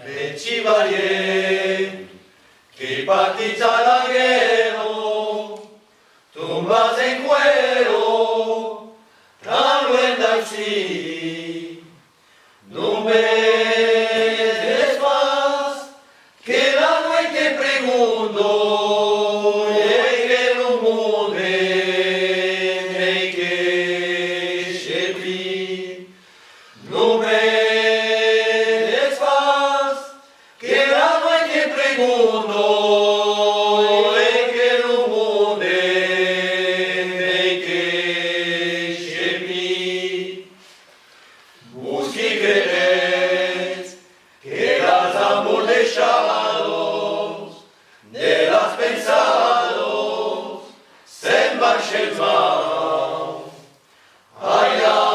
e ci varie, che partigiana guerro, tumbas en cuero, traluenda y sí, no me desfaz, que la noche pregunto, y que lo mude, y que se no me desfaz, que la noche pregunto, y que lo mude, y que se busqui crees que las amoldechados de las pensados se embarchen mal. Ayas,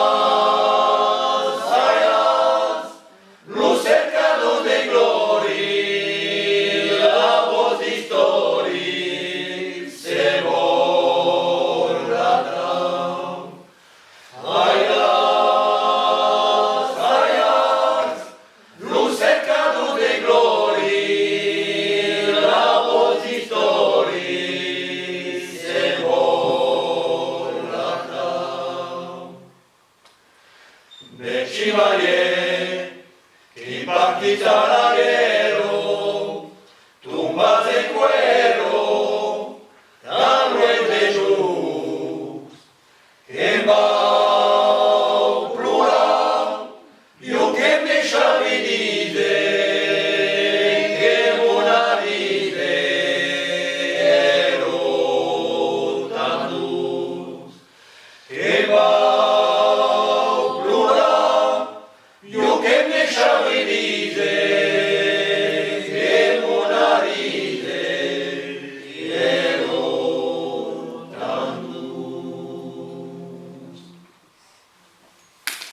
luz cercano de gloria, la voz de historia se borrará. Luz cercano de gloria, la voz de historia se borrará. De Chivalier, che partigiana